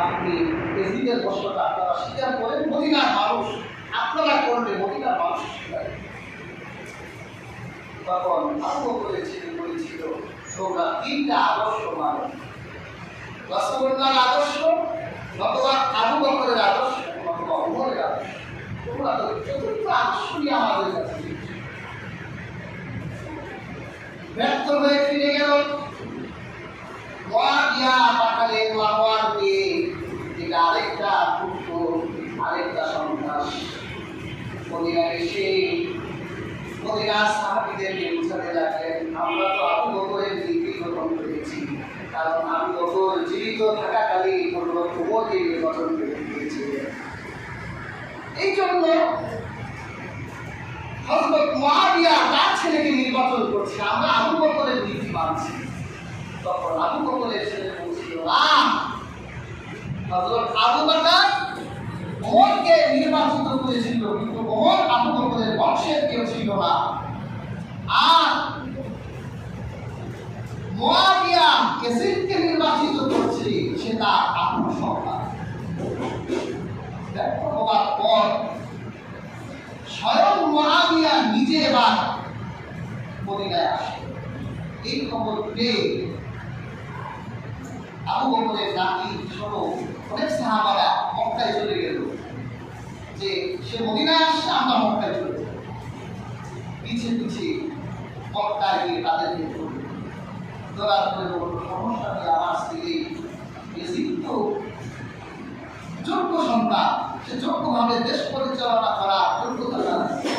আপনি এজিদের কষ্টটা আপনারা স্বীকার করেন, মদিনার মানুষ আপনারা করলে মদিনার মানুষ স্বীকার। তখন আবু বকর বলেছিল তোমরা তিনটা আদর্শ মানো, রাসূলুল্লাহর আদর্শ, নতুবা আবু বকরের আদর্শ, নতুবা ওমরের আদর্শ। তোমরা তো চতুর্থ আদর্শ নিয়ে আমাদের কাছে ব্যর্থ হয়ে ফিরে গেল। মুআবিয়া পাঠালেন মারওয়ানকে, যেটা আরেকটা পুত্র, আরেকটা সন্তান। মদিনায় এসে মদিনার সাহাবীদেরকে বুঝাতে লাগলেন, আমরা তো আবু বকরের নীতি গ্রহণ করেছি, কারণ আবু বকর জীবিত থাকাকালীন হযরত ওমরকে নির্বাচন করে দিয়েছিলেন। এই জন্য হযরত মুআবিয়া তার ছেলেকে নির্বাচন করছে, আমরা আবু বকরের নীতি মানছি। তখন আবু বকরের ছেলে বলছিল, হযরত আবু বকর ওমরকে নির্বাচিত করেছিল, কিন্তু ওমর আবু বকরের বংশের কেউ ছিল না। আর মুআবিয়া ইয়াজিদকে নির্বাচিত করছে, সে তার আত্মসন্তান। দেখো হওয়ার পর স্বয়ং মুআবিয়া নিজে এবার মদিনায় আসে। এই খবর পেয়ে আবু বকরের নাতি সহ অনেক সাহাবারা মক্কায় চলে গেল, যে সে মদিনায় আসছে, আমরা মক্কায় চলে যাব। পিছে পিছে মক্কায় গিয়ে তাদেরকে ধরার করে বলল, সমস্যা নেই, আমার স্ত্রী ইয়াজিদ তো যোগ্য সন্তান, সে যোগ্যভাবে দেশ পরিচালনা করার যোগ্যতা রাখে।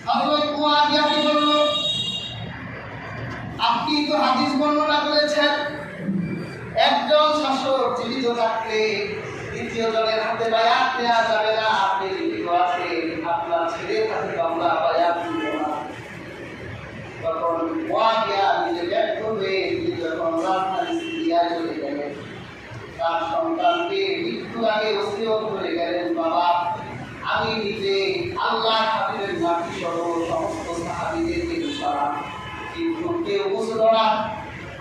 হযরত মুআবিয়া কি বলল, আপনি তো হাদিস বর্ণনা করেছেন একজন শাসক জীবিত থাকলে দ্বিতীয় জনের হাতে বায়াত নেওয়া যাবে না, আপনি জীবিত আছেন, আপনার ছেলে হাতে আমরা বায়াত দিব না। তখন মুআবিয়া নিজে ব্যর্থ হয়ে যখন রাজধানী সিরিয়ায় চলে গেলেন, তার সন্তানকে মৃত্যুর আগে ওসিয়ত করে গেলেন, বাবা আমি নিজে আল্লাহ খাতিরের মাটি সহ সমস্ত সাহাবীদেরকে সরান, কিন্তু কেউ বুঝল না।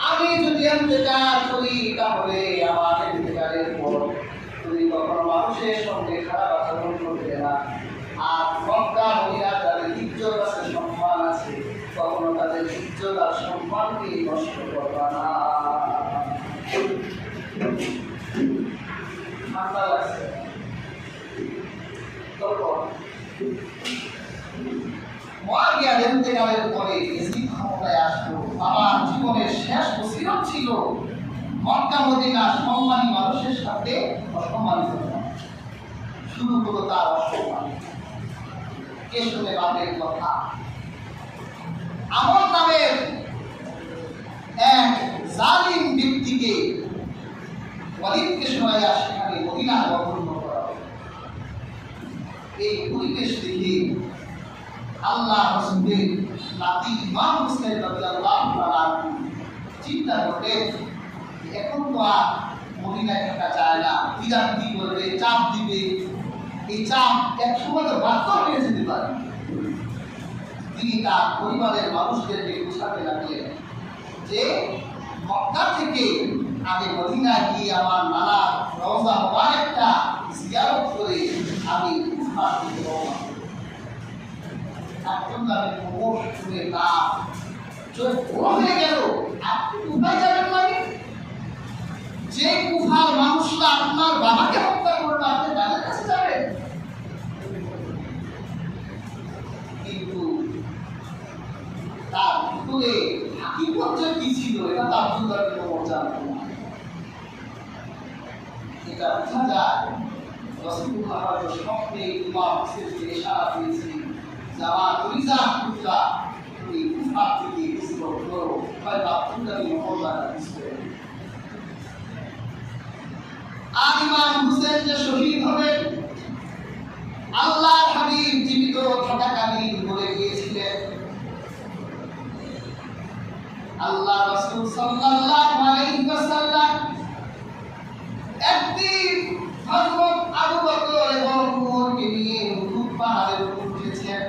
আমি যদি ইন্তেকাল করি তাহলে আমার ইন্তেকালের পর তুমি কখনো মানুষের সঙ্গে খারাপ আচরণ করবে না, আর মক্কা মদিনা যাদের ইজ্জত আছে, সম্মান আছে, কখনো তাদের ইজ্জত আর সম্মানকে নষ্ট করবা না। ঠান্ডা লাগছে। তখন মুআবিয়ার ইন্তেকালের পরে ইয়াজিদ ক্ষমতায় আসলো। আমার জীবনের শেষ ওসিয়ত ছিল মক্কা মদিনার সম্মানী মানুষের সাথে অসম্মানিত হওয়া। শুরু হলো তার অসম্মান। কে শুনে বাপের কথা? আমর নামের এক জালিম ব্যক্তিকে ওয়ালিদকে সরাইয়া সেখানে মদিনা গঠন করা হয়। এই পরিবেশ দেখে আল্লাহ রাসূলের নাতি ইমাম হুসাইন রাদিয়াল্লাহু তাআলা চিন্তা করলেন, এখন তো আর মদিনায় থাকা যায় না, বিরাট কি করবে, চাপ দিবে, এই চাপ একসময় তো বাধ্য হয়ে যেতে পারে। তিনি তার পরিবারের মানুষদেরকে বুঝাতে লাগলেন যে মক্কা থেকে আগে মদিনায় গিয়ে আমার নানা রওজা মুবারাকটা জিয়ারত করে আমি কুফা থেকে রওনা হব। আব্দুল্লাহ বিন ওমর শুনে তার চোখ বড় হয়ে গেল, আপনি কুফায় যাবেন মানে? যে কুফার মানুষরা আপনার বাবাকে হত্যা করলো, আপনি তাদের কাছে যাবেন? কিন্তু তার ভিতরে হাকিকত কি ছিল এটা তো আব্দুল্লাহ বিন ওমর জানতো না। এটা বোঝা যায় রাসূলুল্লাহ স্বপ্নে ইমাম হুসাইনকে ইশারা দিয়েছিলেন, আমার কলিজা টুকরা তুমি কুফা থেকে হিজরত করো, হয়তো আব্দুল্লাহ বিন ওমর দ্বারা হিজরত। আর ইমাম হুসাইন যে শহীদ হবেন, আল্লাহর হাবিব জীবিত থাকাকালীন বলে গিয়েছিলেন, আল্লাহ রাসূল সাল্লাল্লাহু আলাইহি ওয়াসাল্লাম একদিন হযরত আবু বকর এবং ওমরকে নিয়ে উহুদ পাহাড়ের উপর উঠেছেন।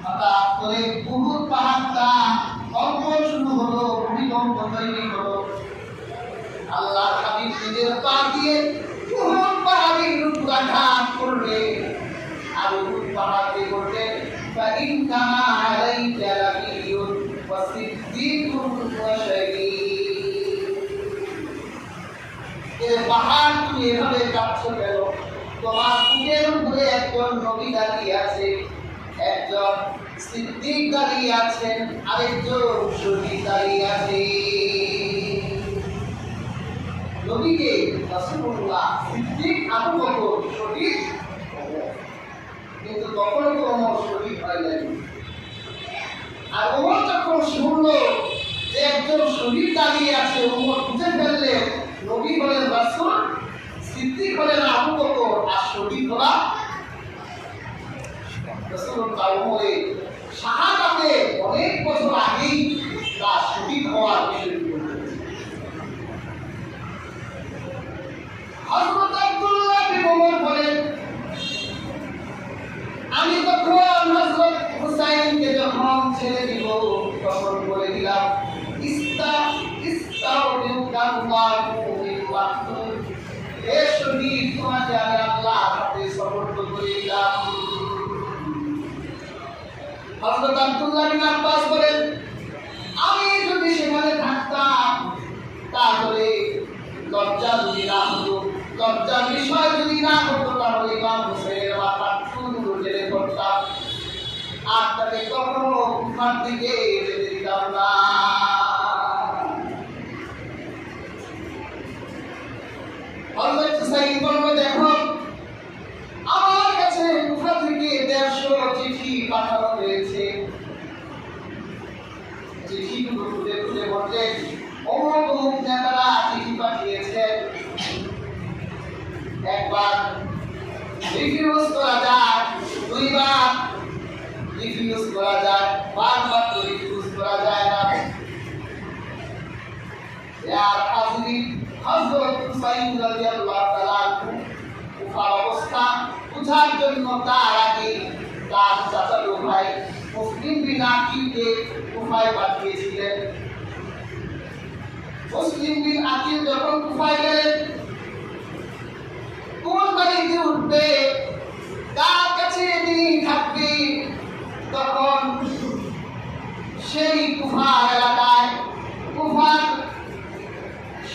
হঠাৎ করে উহুদ পাহাড়টা কম্পন শুরু হলো, ভূমিকম্প তৈরি হলো। এভাবে কাঁদছো কেন? তোমার বুকের উপরে একজন নবী দাঁড়িয়ে আছে, একজন সিদ্দিক দাঁড়িয়ে আছেন, আরেকজন শহীদ দাঁড়িয়ে আছে। নবীকে রাসূলুল্লাহ, সিদ্দিক আবু বকর, শহীদ ওমর। কিন্তু তখনও তো ওমর শহীদ হয় নাই। আর ওমর যখন শুনল যে একজন শহীদ দাঁড়িয়ে আছে, ওমর বুঝে ফেললেন নবী হলেন রাসূল, সিদ্দিক হলেন আবু বকর, আর শহীদ হলা রাসূলুল্লাহ। ওমরের শাহাদাতে অনেক বছর আগেই তার শহীদ হওয়ার বিষয়। হযরত আব্দুল্লাহ বিন ওমর বলেন, আমি তখন হযরত হুসাইনকে যখন ছেড়ে দিব তখন বলে দিলাম, হে শহীদ, তোমাকে আমি আল্লাহর হাতে সমর্পণ করে দিলাম। হযরত আব্দুল্লাহ বিন আব্বাস বলেন, আমি যদি সেখানে থাকতাম তাহলে লজ্জা যদি না হতো, লজ্জার বিষয় যদি না হতো, তাহলে ইমাম হোসেনের মাথা চুল জেলে করতাম, আর তাকে কখনো কুফার দিকে যেতে দিতাম না। হযরত হুসাইন বলল, দেখো আমার কাছে কুফা থেকে 150 চিঠি পাঠানো হয়েছে। চিঠিগুলো খুলে খুলে বললেন, অমুক অমুক নেতারা চিঠি পাঠিয়েছেন। একবার রিফিউজ করা যায়, দুইবার রিফিউজ করা যায়, বারবার তো রিফিউজ করা যায় না। আর হাজির হযরত হুসাইন রাদিয়াল্লাহু তাআলা কুফার অবস্থা বুঝার জন্য তার আগে তার চাচাতো ভাই মুসলিম বিন আকিলকে কুফায় পাঠিয়েছিলেন। মুসলিম বিন আকিল যখন কুফায় গেলেন, কোন বাড়িতে উঠবে, কার কাছে তিনি থাকবে, তখন সেই কুফার এলাকায় কুফার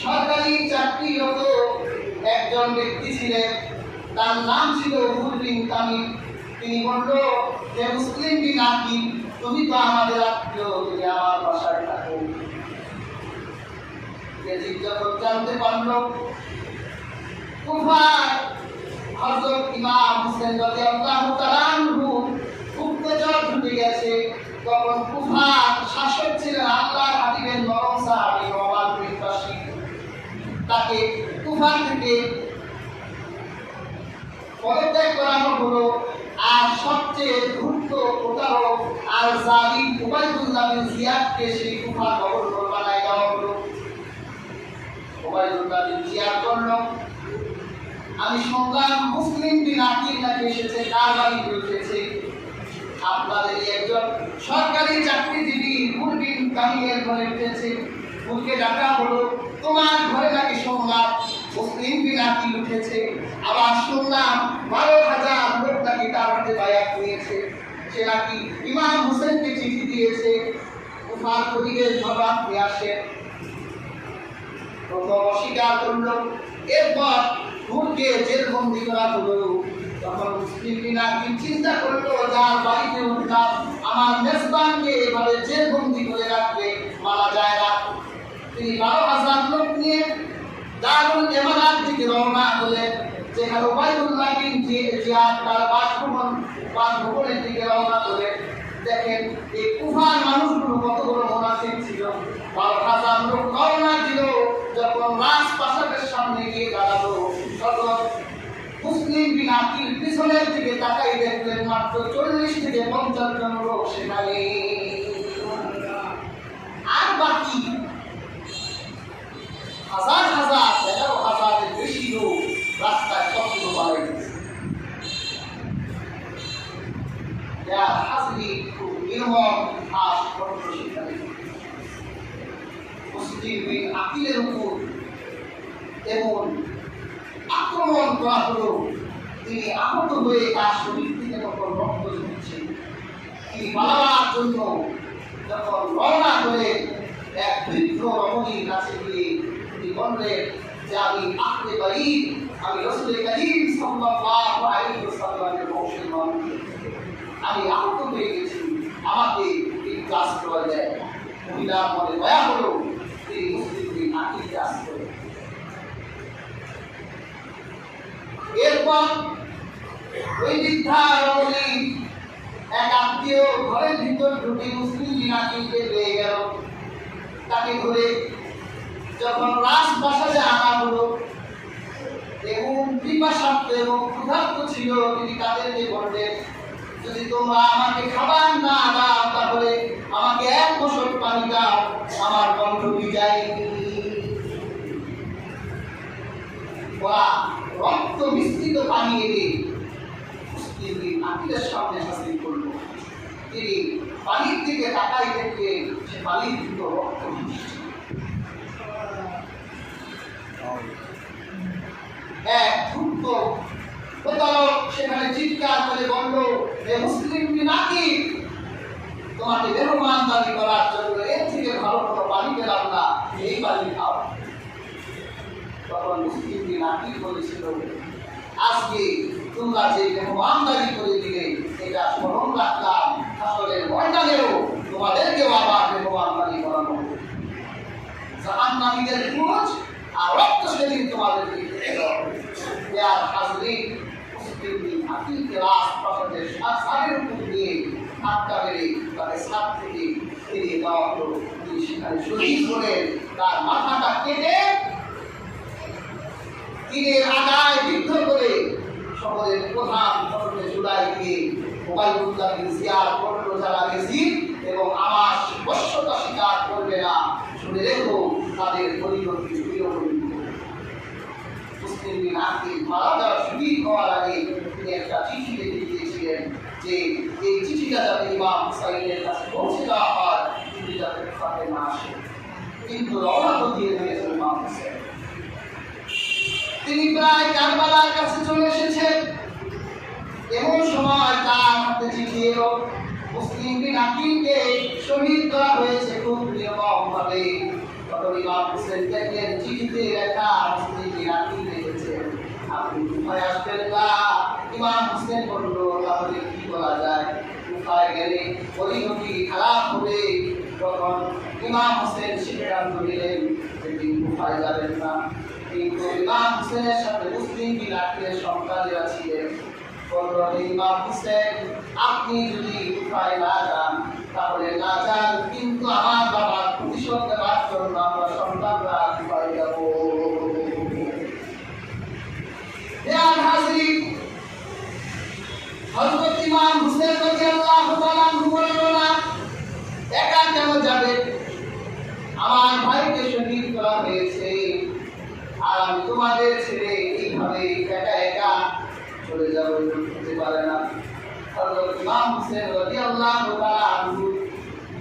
সরকারি চাকরিরত একজন ব্যক্তি ছিলেন, তার নাম ছিল উমর বিন তামিম। তিনি বলল যে, মুসলিম বিন আকিল, তুমি তো আমাদের আত্মীয়, তুমি আমার বাসায় থাকো। যখন জানতে পারল কুফার হযরত ইমাম হোসেন রাদিয়াল্লাহু তাআলা আনহু গুপ্তচর ঢুকে গেছে, তখন কুফার শাসক ছিলেন আল্লাহর হাবিবের নরম সাহাবী ওমর বিন বাশির, তাকে কুফা থেকে পদত্যাগ করানো হলো। আর সবচেয়ে ধূর্ত প্রতারক আর জালিম উবাইদুল্লাহ বিন জিয়াদকে সেই কুফার গভর্নর বানায় দেওয়া হলো। উবাইদুল্লাহ বিন জিয়াদ বলল, আমি শুনলাম মুসলিম বিন আকিল নাকি এসেছে, কার বাড়িতে উঠেছে। আপনাদের একজন সরকারি চাকরিজীবী উমর বিন তামিমের ঘরে উঠেছে। উনকে ডাকা হলো, তোমার ঘরে নাকি শুনলাম মুসলিম বিন আকিল উঠেছে, আবার শুনলাম 12,000 লোক নাকি তার হাতে বায়াত নিয়েছে, সে নাকি ইমাম হোসেনকে চিঠি দিয়েছে। কুফার খতিবের জবাব নিয়ে আসে, প্রথম অস্বীকার করল, এরপর উমরকে জেলবন্দি করা হলো। তখন মুসলিম বিন আকিল চিন্তা করলো, যার বাড়িতে উঠলাম আমার মেজবানকে এভাবে জেলবন্দি করে রাখবে, মানা যায় না। তিনি 12,000 লোক নিয়ে দারুল ইমানাত থেকে রওনা হলেন, যেখানে উবাইদুল্লাহ বিন জিয়াদ তার বাসভবনের দিকে রওনা হলেন। দেখেন এই কুফার মানুষগুলো কত বড় মুনাফিক ছিল। 12,000 লোক রওনা দিল, যখন রাজপ্রাসাদের সামনে গিয়ে দাঁড়ালো, তখন মুসলিম বিন আকিল পিছনের দিকে তাকাই দেখলেন মাত্র 40 থেকে 50 জন লোক সেখানে। আর বাকি হাজার হাজার 11,000-এর বেশি লোক রাস্তায় চক্র পালাই দিয়েছে। খুব নির্মম ঘাস ঘটল সেখানে। মুসলিম বিন আকিলের উপর এমন আক্রমণ করা হলো, তিনি আহত হয়ে তার শরীর থেকে তখন রক্ত ঝরছে। তিনি পালাবার জন্য যখন রওনা করে এক বৃদ্ধ রমণীর কাছে গিয়ে তিনি বললেন যে, আমি আহলে বাড়ির আমি রাসূল করিম সাল্লাল্লাহু আলাইহি ওয়াসাল্লামের বংশের মানুষ, আমি আহত হয়ে গেছি, আমাকে এই ক্লাস করা যায়। মহিলার মনে দয়া হলো, তিনি মুসলিমদের নাতিকে আসতে। এরপর ওই বৃদ্ধা রমণী এক আত্মীয় ঘরের ভিতর ঢুকে মুসলিম নাতিকে পেয়ে গেল। তাকে ধরে যখন রাজপ্রাসাদে আনা হলো এবং পিপাসার্থ এবং ক্ষুধার্ত ছিল, তিনি তাদেরকে বললেন, যদি তোমরা আমাকে খাবার না দাও তাহলে আমাকে এক বছর পানি দাও, আমার কণ্ঠ ভিজাই। ওরা রক্ত মিশ্রিত পানি এনে মুসলিমদের নাতিদের সামনে হাজির করল। তিনি পানির দিকে তাকাই দেখে সে পানির ভিতর রক্ত মিশছে। এক ধূর্ত প্রতারক সেখানে চিৎকার করে বলল, হে মুসলিম নাকি, তোমাকে মেহমান দাবি করার জন্য এর থেকে ভালো কোনো পানি পেলাম না, এই পানি খাও। তখন মুসলিম নাকি বলেছিল, আজকে তোমরা যে মেহমান দাবি করে দিলে এটা স্মরণ রাখলাম, আসলে ময়দানেও তোমাদেরকেও আবার মেহমান দাবি করানো হবে। জাহান্নামীদের খোঁজ আর রক্ত সেদিন তোমাদেরকে দিতে হবে। আর হাজরিন, মুসলিমদের নাকিকে রাজপ্রাসাদের সারের উপর দিয়ে ধাক্কা মেরে তাদের ছাদ থেকে ফিরিয়ে দেওয়া হলো। তিনি সেখানে শহীদ হলেন। তার মাথাটা কেটে তীরের আগায় বিদ্ধ করে শহরের প্রধান ফটকে জুলাই দিয়ে ওবায়দুল্লাহ বিন জিয়াদ করল, যারা গেছি এবং আমার বশ্যতা স্বীকার করবে না, শুনে রেখো তাদের পরিণতি প্রিয় হইবে। মুসলিম নাকি মারা যাওয়ার শহীদ হওয়ার আগে তিনি একটা চিঠি লিখে দিয়েছিলেন যে এই চিঠিটা যাতে ইমাম হুসাইনের কাছে পৌঁছে দেওয়া হয়, চিঠি যাতে ফাঁকে না আসে। কিন্তু রওনা তো দিয়ে দিয়েছেন ইমাম হুসাইন। তিনি প্রায় কারবালার কাছে চলে এসেছেন। এমন সময় তার হাতে চিঠি এলো, মুসলিম বিন আকিলকে শহীদ করা হয়েছে খুব নির্মমভাবে। তখন ইমাম হুসেন দেখলেন চিঠিতে লেখা মুসলিম বিন আকিল লিখেছেন, আপনি কোথায় আসবেন না। ইমাম হুসেন বলল, তাহলে কি বলা যায়, কোথায় গেলে পরিণতি খারাপ হবে। তখন ইমাম হুসেন সিদ্ধান্ত নিলেন যে তিনি কোথায় যাবেন না। কিন্তু ইমাম হুসেনের সাথে মুসলিম বিন আকিলের সন্তানেরা ছিলেন। বললেন, ইমাম হুসেন, আপনি যদি কোথায় না যান তাহলে না যান, কিন্তু আমার বাবার প্রতিশোধ দেওয়ার জন্য আমরা সন্তানরা কোথায় যাব। হযরত ইমাম হুসেন রাদিয়াল্লাহু তাআলা বলল, না, একা কেন যাবে, আমার ভাইকে শহীদ করা হয়েছে, আর আমি তোমাদের ছেড়ে এইভাবে একা একা চলে যাবো, হতে পারে না। হযরত ইমাম হুসেন রাদিয়াল্লাহু তাআলা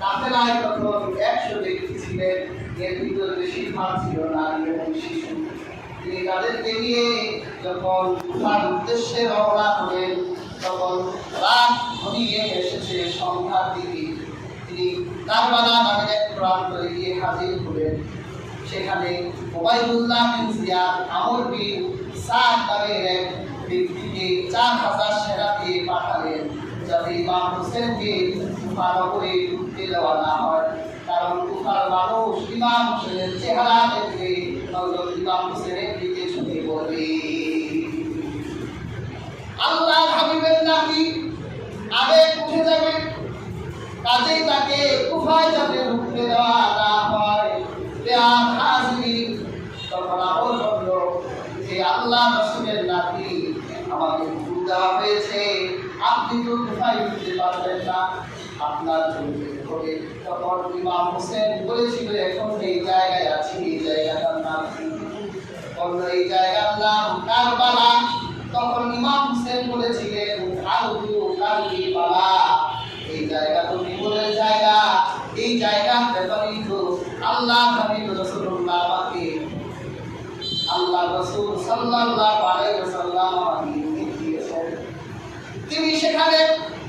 কাফেলায় তখন 100 ব্যক্তি ছিলেন, এর ভিতরে বেশিরভাগ ছিল নারী এবং শিশু। তিনি তাদেরকে নিয়ে যখন তার উদ্দেশ্যে রওনা হলেন, তখন রাত ঘনিয়ে এসেছে, সন্ধ্যার দিকে। তিনি কারবালা নামের এক প্রান্তরে গিয়ে হাজির হলেন। সেখানে ওবায়দুল্লাহ বিন জিয়াদ আমর বিন সাদ নামের এক ব্যক্তিকে 4000 সেনা দিয়ে পাঠালেন, যাতে ইমাম হুসেনকে কুফা নগরে ঢুকতে দেওয়া না হয়। কারণ কুফার মানুষ ইমাম হুসেনের চেহারা দেখলে ইমাম হুসেনের দিকে ঝুঁকে পড়বে। আল্লাহ হাবিবের নাকি আবেগ উঠে যাবে, কাজেই তাকে কুফায় যাতে ঢুকতে দেওয়া না হয়। তখন আমল বলল যে আল্লাহ রাসূলের নাকি আমাকে হুকুম দেওয়া হয়েছে, আপনি তো কুফায় ঢুকতে পারবেন না, আপনার চলতে হবে। তখন ইমাম হুসেন বলেছিল, এখন এই জায়গায় আছি, এই জায়গাটার নাম বলল, এই জায়গার নাম কারবালা। তখন ইমাম হুসেন বলেছিলেন, কারবালা, এই জায়গা তো বিপদের জায়গা, এই জায়গার ব্যাপারে তো আল্লাহ হাবিব রাসূলুল্লাহ আমাকে আল্লাহ রাসূল সাল্লাল্লাহু আলাইহি ওয়াসাল্লাম আমাকে দিয়েছেন। তিনি সেখানে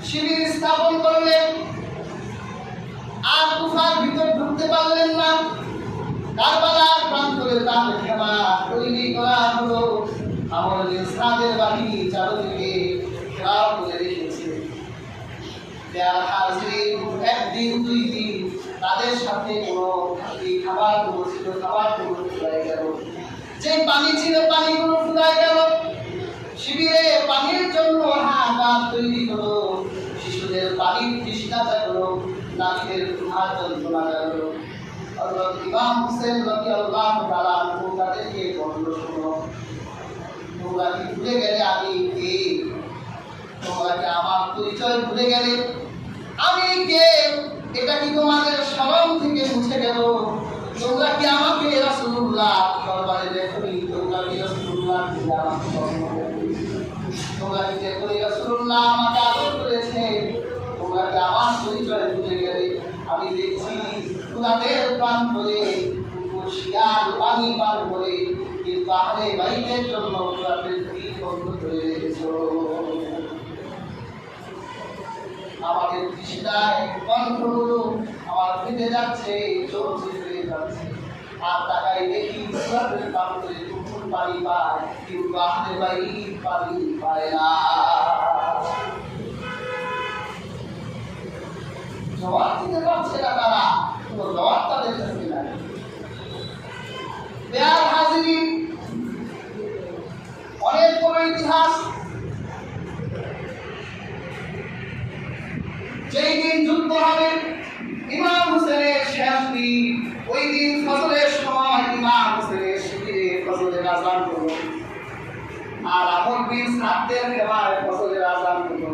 শিবির স্থাপন করলেন, আর কুফার ভিতর ঢুকতে পারলেন না। কারবালার প্রান্তরে তার খেমা তৈরি করা হলো। জিহাদের বাহিনী চারদিকে ঘেরাও করে রেখেছে। একদিন দুই দিন তাদের সাথে কোনো খাবার ছিল, খাবারগুলো ফুরাই গেল। যে পানি ছিল পানিগুলো ফুরাই গেল। শিবিরে পানির জন্য হাহাকার তৈরি হলো। শিশুদের পানির তৃষ্ণা জাগলো, নারীদের ক্ষুধার যন্ত্রণা জাগলো। হযরত ইমাম হোসেন রাদিয়াল্লাহু তাআলা আনহু তাদেরকে বলল, শোনো, তোমরা কি ভুলে গেলে আমি কে? তোমরা কি আমার পরিচয় ভুলে গেলে? আমি কে এটা কি তোমাদের স্মরণ থেকে মুছে গেল? তোমরা কি আমাকে রাসূলুল্লাহ দরবারে দেখনি? তোমরা কি রাসূলুল্লাহ তোমরা কি দেখনি রাসূলুল্লাহ আমাকে আদর করেছে? তোমরা কি আমার পরিচয় ভুলে গেলে? আমি দেখছি তোমাদের প্রাণ করে শিয়াল পানি পান করে কিন্তু আহলে বাইতের জন্য তোমাদের দিন বন্ধ করে রেখেছ। আমাদের তৃষ্ণায় কণ্ঠগুলো আমার ফেটে যাচ্ছে, চোখ ছিটে যাচ্ছে। আর তাকাই দেখি তোমাদের প্রাণ করে টুকুর পানি পায়, কিন্তু আহলে বাইত পানি পায় না। জবাব দিতে পারছে না তারা, কোনো জবাব তাদের কাছে নাই। বেয়ার হাজিরিন, অনেক বড় ইতিহাস। যেই দিন যুদ্ধ হবে, ইমাম হোসেনের শেষ দিন, ওই দিন ফজরের সময় ইমাম হোসেনের শিবিরে ফজরের আযান হলো। আর আমর বিন সাদদের খেমায় ফজরের আযান হলো।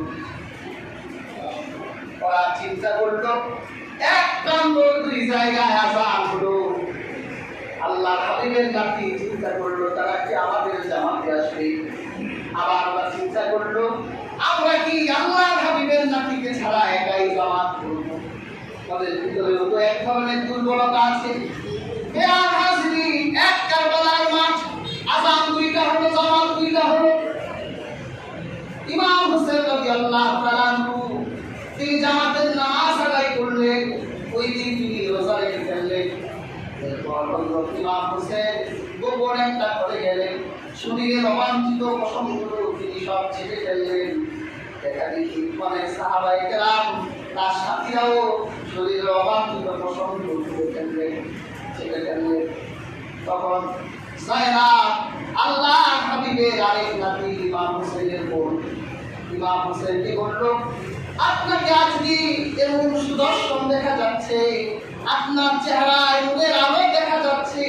ওরা চিন্তা করলো, এক প্রান্ত দুই জায়গায় আযান হলো। আল্লাহ হাবিবের নাতি চিন্তা করলো, তারা কি আমাদের জামাতে আসবে? আবার ওরা চিন্তা করলো, আমরা কি আল্লাহ হাবিবের নাতিকে ছাড়া একাই জামাত করবো? তাদের ভিতরে তো এক ধরনের দুর্বলতা আছে। বেয়ার হাজিরিন, এক কারবালার মাঠ, আযান দুইটা হলো, জামাত দুইটা হলো। ইমাম হোসেন রাদিয়াল্লাহু তাআলা আনহু তিনি জামাতের নামাজ আদায় করলেন। ওই দিন তিনি রোজা রেখে ফেললেন। এরপর ইমাম হোসেন গোপন একটা করে গেলেন। শরীরে রোমাঞ্চিত পশমগুলো তিনি সব ছেড়ে ফেললেন। দেখা দেখি অনেক সাহাবায়ে কেরাম তার সাথীরাও শরীরে রোমাঞ্চিত পশমগুলো ছেড়ে ফেললেন। তখন যায়নাব, আল্লাহ হাবিবের আরেক নাতি ইমাম হোসেনের বোন, ইমাম হোসেনকে বলল, আপনাকে আজকে এমন সুদর্শন দেখা যাচ্ছে, আপনার চেহারায় নূরের আলো দেখা যাচ্ছে,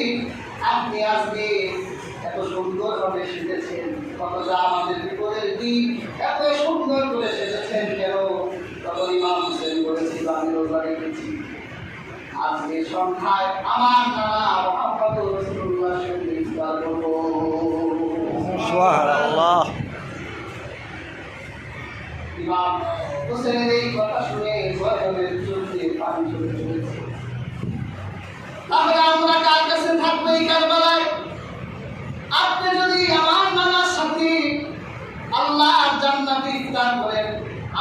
আপনি আজকে এত সুন্দর ভাবে সেজেছেন, অথচ আমাদের বিপদের দিন এত সুন্দর করে সেজেছেন কেন? তখন ইমাম হোসেন বলেছিল, আমি রোজা রেখেছি। আজকে সন্ধ্যায় আমার নানা মুহাম্মদ রাসূলুল্লাহ সঙ্গে ইফতার করব। সুবহানাল্লাহ। ইমাম হোসেনের এই কথা শুনে গজবের চোখ দিয়ে পানি চলে এসেছে। তাহলে আমরা কার কাছে থাকবো এই কারবালায়? আপনি যদি আমার নানার সাথে আল্লাহর জান্নাতে ইফতার করেন,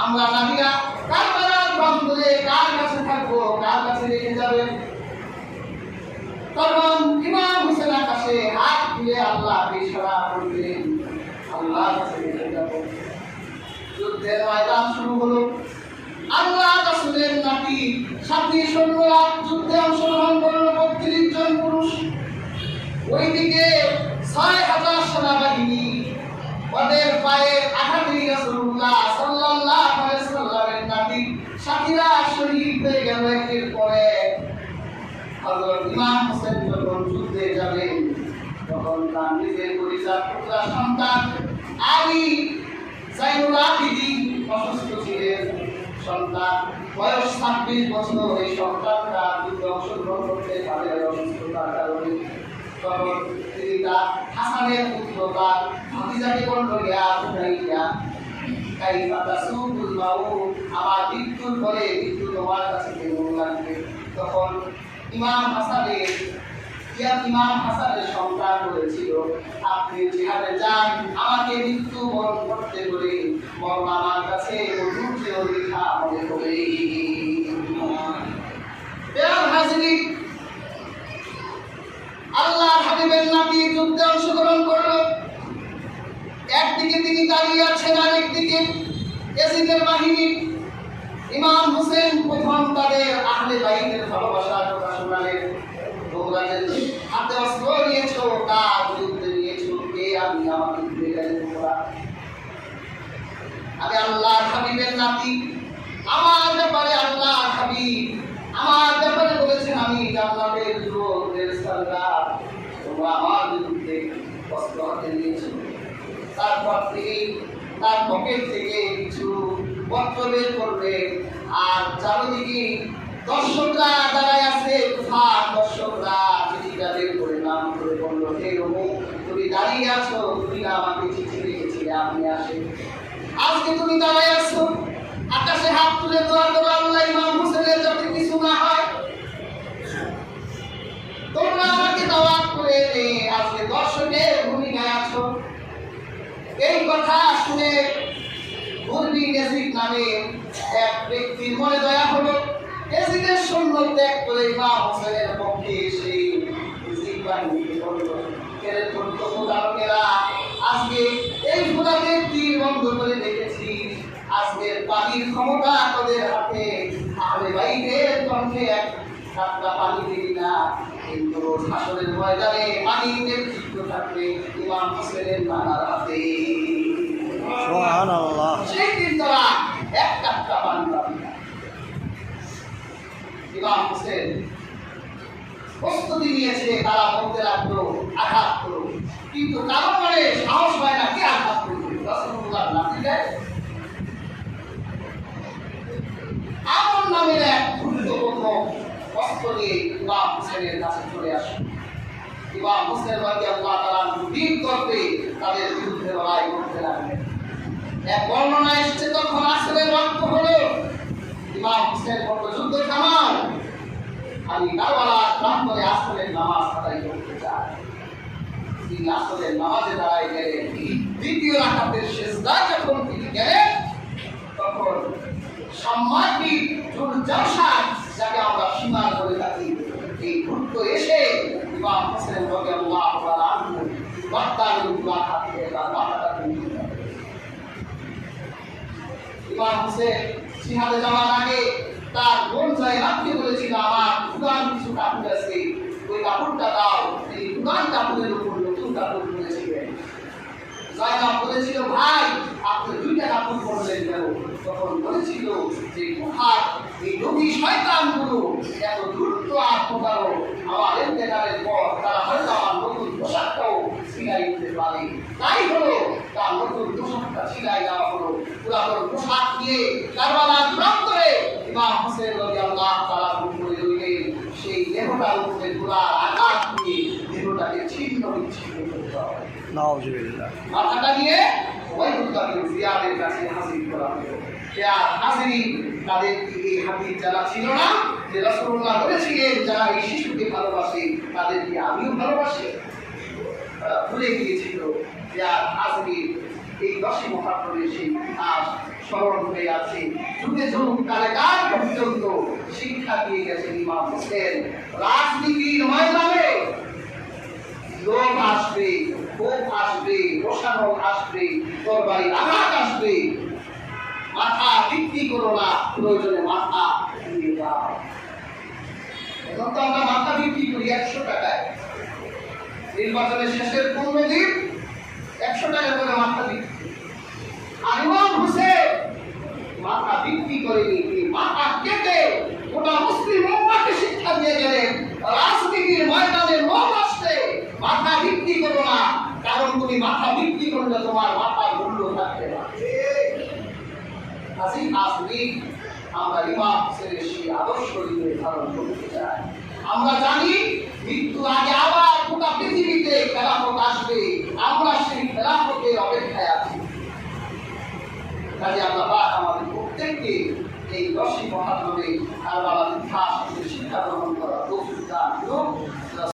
আমরা নাবিরা কারবালার বন্ধুরে কার কাছে থাকবো, কার কাছে রেখে যাবেন? তখন ইমাম হোসেন আকাশে হাত তুলে আল্লাহকে ইশারা করলেন, আল্লাহর কাছে রেখে যাবো। যুদ্ধের ময়দান শুরু হলো। আল্লাহ রাসূলের নাতি সাথী সৈন্যরা যুদ্ধে অংশগ্রহণ করলো, ৩২ জন পুরুষ। ওইদিকে ৬,০০০ সেনাবাহিনী, ওদের পায়ে আঘাতে রাসূলুল্লাহ সাল্লাল্লাহু আলাইহি ওয়াসাল্লামের নাতি সাথীরা শহীদ হয়ে গেল একের পর এক। হযরত ইমাম হোসেন যখন যুদ্ধে যাবেন, তখন তার নিজের পরিচার পুত্র সন্তান আলী জাইনুল আবিদিন অসুস্থ ছিলেন। সন্তান বয়স ২৬ বছর। এই সন্তানটা যুদ্ধে অংশগ্রহণ করতে পারে অসুস্থতার কারণে। তখন তিনি তার হাসানের পুত্র তার ভাতিজাকে বলল, ইয়া বুনাইয়া কাইফা তাসুকুল মাউত, আমার মৃত্যুর পরে মৃত্যু তোমার কাছে কেমন লাগবে? তখন ইমাম হাসানের সন্তান বলেছিল, আপনি জিহাদে যান, আমাকে মৃত্যু বরণ করতে বলে মরণ আমার কাছে অধৈর্যের লেখা মনে হবে। আল্লাহর হাবিবের নাতি যুদ্ধে অংশগ্রহণ করল। একদিকে তিনি দাঁড়িয়ে আছেন, আরেকদিকে ইয়াজিদের বাহিনী। ইমাম হোসেন প্রথম তাদের আহলে বাইতের ভালোবাসার কথা শোনালেন। তোমরা যে হাতে অস্ত্র নিয়েছো, তার বিরুদ্ধে নিয়েছো, কে আমি আমাকে ঘুরে গেলেন তোমরা। আমি আল্লাহর হাবিবের নাতি, আমার ব্যাপারে আল্লাহর হাবিব আমার ব্যাপারে বলেছেন আমি জান্নাতের যুবকদের সরদার। তোমরা আমার বিরুদ্ধে অস্ত্র হাতে নিয়েছো। তারপর থেকে তার পকেট থেকে কিছু পত্র বের করবে, আর চারদিকে দর্শকরা দাঁড়ায় আছে। দর্শকরা চিঠিটা বের করে নাম করে বললো, হে অমুক, তুমি দাঁড়িয়ে আছো, তুমি না আমাকে চিঠি লিখেছিলে, আপনি আসেন। আজকে তুমি দাঁড়ায় আছো, আকাশে হাত তুলে দোয়া করো, আল্লাহ ইমাম হোসেনের যাতে কিছু না হয়। তোমরা আমাকে দাওয়াত করে এনে আজকে দর্শকের ভূমিকায় আছো। এই কথা শুনে গুরবি ইয়াজিদ নামে এক ব্যক্তির মনে দয়া হলো। ইয়াজিদের সৈন্য ত্যাগ করে ইমাম হোসেনের পক্ষে এসে ইয়াজিদ বাহিনীকে বলল, এর প্রত্যক্ষদারকেরা আজকে এই ফুলাদের তীর বন্ধ করে রেখেছি। আজকের পানির ক্ষমতা তোদের হাতে। আহলে বাইতের কণ্ঠে এক কাপড়া পানি দিবি না, কিন্তু হাসরের ময়দানে পানির নেতৃত্ব থাকবে ইমাম হোসেনের নানার হাতে। সুবহানাল্লাহ। সেই দিন তারা এক কাপড়া পানি পাবে না। ইমাম হোসেন প্রস্তুতি নিয়েছে, তারা বলতে লাগলো আঘাত করো, কিন্তু কারো মানে সাহস হয় না, কে আঘাত করবে? রাসূলুল্লাহ নাতি দেয়। আমর নামের এক গুরুত্বপূর্ণ অস্ত্র নিয়ে ইমাম হোসেনের কাছে চলে আসে। ইমাম হোসেন রাদিয়াল্লাহু তাআলা দিন করতে তাদের বিরুদ্ধে লড়াই করতে লাগলেন। এক বর্ণনা এসেছে, তখন আসরের রক্ত হলো। ইমাম হোসেন বলল, যুদ্ধ থামাও, আমি কারবালার প্রান্তরে আসরের নামাজ আদায় করতে চাই। তিনি আসরের নামাজে দাঁড়ায় গেলেন। দ্বিতীয় রাকাতের সিজদায় যখন তিনি গেলেন, তখন সম্মানিত জলসাদ, যাকে আমরা সীমা করে থাকি, এই ঘুরত এসে ইমাম হোসেন রাদিয়াল্লাহু তাআলা আনহু বাত্তার উপর হাত দিয়ে তার মাথাটা তুলে দিলেন। ইমাম হোসেন জিহাদে যাওয়ার আগে তার বোন জায়নাবকে বলেছিল, আমার পুরান কিছু কাপড় আছে, ওই কাপড়টা দাও। তিনি পুরান কাপড়ের উপর নতুন কাপড় পরেছিলেন। জায়নাব বলেছিল, ভাই আপনি দুইটা কাপড় পরলেন কেন? তখন বলেছিল যে গুহার এই লোভী শয়তানগুলো এত দ্রুত আত্মকারো, আমার ইন্তেকালের পর তারা হয়তো আমার নতুন পোশাকটাও ছিনাই দিতে পারে। তাই হলো তার নতুন পোশাকটা ছিনাই দেওয়া হলো। পুরাতন পোশাক দিয়ে কারবালার প্রান্তরে ইমাম হোসেন রাদিয়াল্লাহু তাআলা উপরে রইলেন। সেই দেহটার উপরে গোলার আঘাত দিয়ে দেহটাকে ছিন্ন বিচ্ছিন্ন করতে হবে। নাউজুবিল্লাহ। মাথাটা নিয়ে ওয়াইদুল্লাহ জিয়াদের কাছে হাজির করা হলো। হাজির তাদের এই হাজির যারা ছিল না, যে রাসূলুল্লাহ বলেছিলেন যারা এই শিশুকে ভালোবাসে তাদেরকে আমিও ভালোবাসি, ভুলে গিয়েছিল যে হাজির এই 10 মুহররমের সেই ইতিহাস স্মরণ হয়ে আছে। যুগে যুগ কালে কাল পর্যন্ত শিক্ষা দিয়ে গেছেন ইমাম হোসেন। রাজনীতির ময়দানে লোক আসবে, ক্ষোভ আসবে, রোষানল আসবে, তরবারি আঘাত আসবে, মাথা বিক্রি করো না, প্রয়োজনে মাথা দিয়ে দাও। এখন তো আমরা মাথা বিক্রি করি 100 টাকায়। নির্বাচনের শেষের 15 দিন 100 টাকা করে মাথা বিক্রি। আর ইমাম হোসেন মাথা বিক্রি করেনি, তিনি মাথা কেটে গোটা মুসলিম উম্মাহকে শিক্ষা দিয়ে গেলেন, রাজনীতির ময়দানে লোক আসছে, মাথা বিক্রি করো না, কারণ তুমি মাথা বিক্রি করলে তোমার মাথার মূল্য থাকবে না। আমরা ইমাম হোসেনের সেই আদর্শ ধারণ করতে চাই। আমরা জানি মৃত্যুর আগে আবার গোটা পৃথিবীতে খেলাফত আসবে, আমরা সেই খেলাফতের অপেক্ষায় আছি। কাজে আল্লাহ পাক আমাদের প্রত্যেককে এই 10 মুহররমে কারবালার ইতিহাস শিক্ষা